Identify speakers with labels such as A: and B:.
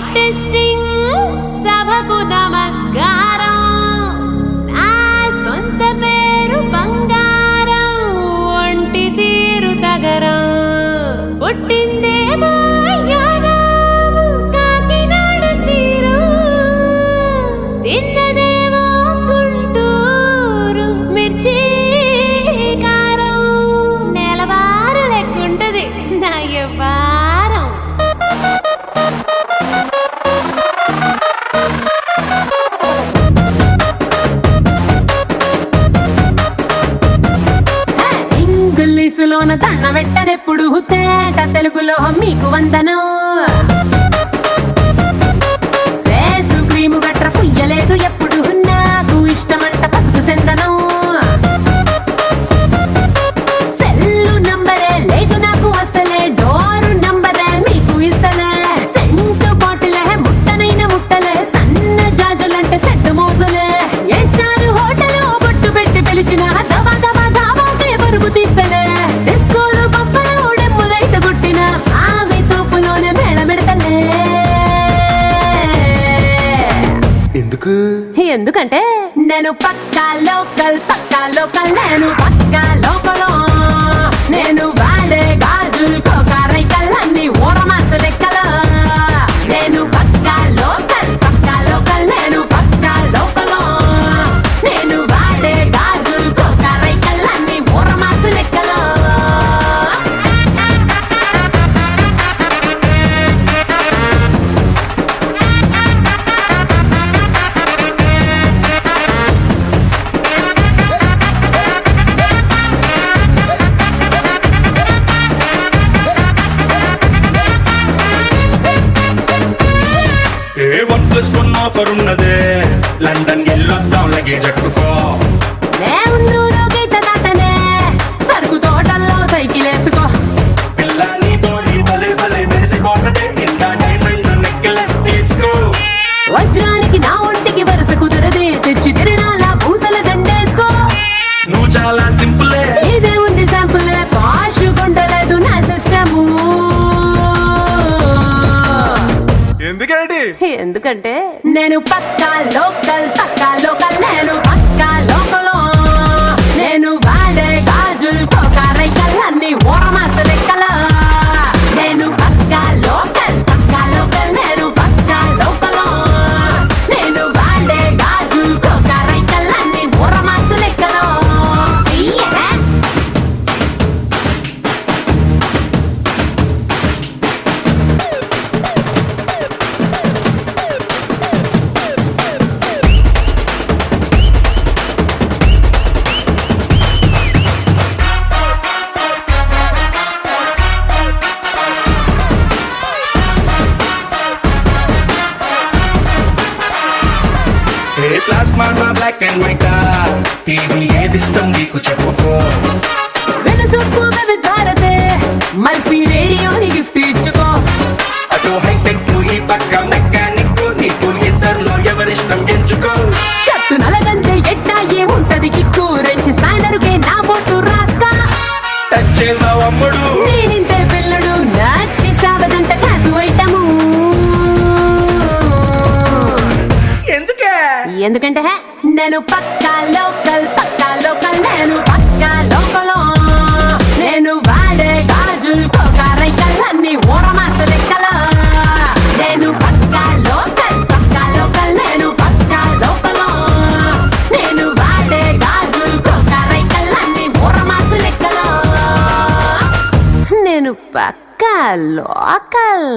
A: mic testing సభకు నమస్కారం నా సొంత పేరు బంగారం ఒంటి తీరు తగరం పుట్టిందేమో యాదావు కాకినాడ తీరు తిన్నదేమో గుంటూరు మిర్చి కారం నెలవారు లెక్కుంటది నా వ్యవహారం ఇంగ్లీషులోన దండ పెట్టనెప్పుడు తేట తెలుగులో మీకు వందనం ఫేసు క్రీము గట్ర పుయ్యలేదు ఎప్పుడు నాకు ఇష్టమంట పసుపు సెందనం సెల్లు నంబరే లేదు నాకు అసలే డోరు నంబరే మీకు ఇస్తలే సెంటు బాటిలే ముట్టనైన ముట్టలే సన్న జాజులంటే సెట్టు మోజులే ఏ స్టార్ హోటల్ బొట్టు పెట్టి పిలిచిన దవా దవా దావాకే పరుగు తీస్తలే డిస్కోలు పప్పలు డెమ్ములైట కొట్టిన ఆమె తోపులోనే మేళమెడతలే ఎందుకంటే నేను పక్కా లోకల్ నేను పక్కా లోకలో నేను వాడే గాజులు కోకారైకల్ అన్ని ఊరమాస లెక్కలో నేను పక్కా లోకల్ నేను పక్కా లోకలో నేను వాడే గాజులు కోకారైకల్ అన్ని ఊరమాస లెక్కలో
B: A1+1 ఆఫర్ ఉన్నదే లండన్ ఎల్లొద్దాం లగేజ్ అట్టుకో
A: ఊరో గీత దాటనే సరుకు తోటల్లో సైకిల్ వేసుకో
B: పిల్ల నీతో నీ భలే భలే మెరిసిపోతదే ఇందా డైమండ్ నెక్లెస్ తీసుకో
A: వజ్రానికి నా ఒంటికి వరుస కుదరదే తెచ్చి తిరణాల పూసల దండేసుకో
B: నువ్వు చాలా సింపులే
A: ఇదే ఉంది శాంపుల్ పాష్ కొండలేదు నా సిస్టము ఎందుకంటే నేను పక్కా లోకల్ నేను పక్కా లోకలో నేను వాడే గాజులు కోకారైకల్ అన్ని ఊరమాస లెక్కలో నేను పక్కా లోకల్ నేను పక్కా లోకలో నేను వాడే గాజులు కోకారైకల్ అన్ని ఊరమాస లెక్కలో
B: plasma black and white TV ఏది ఇష్టం నీకు చెప్పుకో
A: వెనసొప్పు భారతే మల్పీ రేడియోని గిఫ్ట్ ఇచ్చుకో
B: అటు హైటెక్ ఈ పక్క మెకానిక్ నీకు ఇద్దరులో ఎవరిష్టం ఎంచుకో
A: షర్టు నలగంతే ఎట్టా ఏముంటది కిక్కు రెంచి సాయనరుకే నా బొట్టు రాస్తా
B: టచ్ చేసావు అమ్ముడు
A: నేనింతే పిల్లడు నచ్చి సావదంట కాసు ఐటము ఎందుకంటే నేను పక్కా లోకల్ నేను పక్కా లోకలో నేను వాడే గాజులు కోకారైకల్ అన్ని ఊరమాస లెక్కలో నేను పక్కా లోకల్ నేను పక్కా లోకలో నేను వాడే గాజులు కోకారైకల్ అన్ని ఊరమాస లెక్కలో నేను పక్కా లోకల్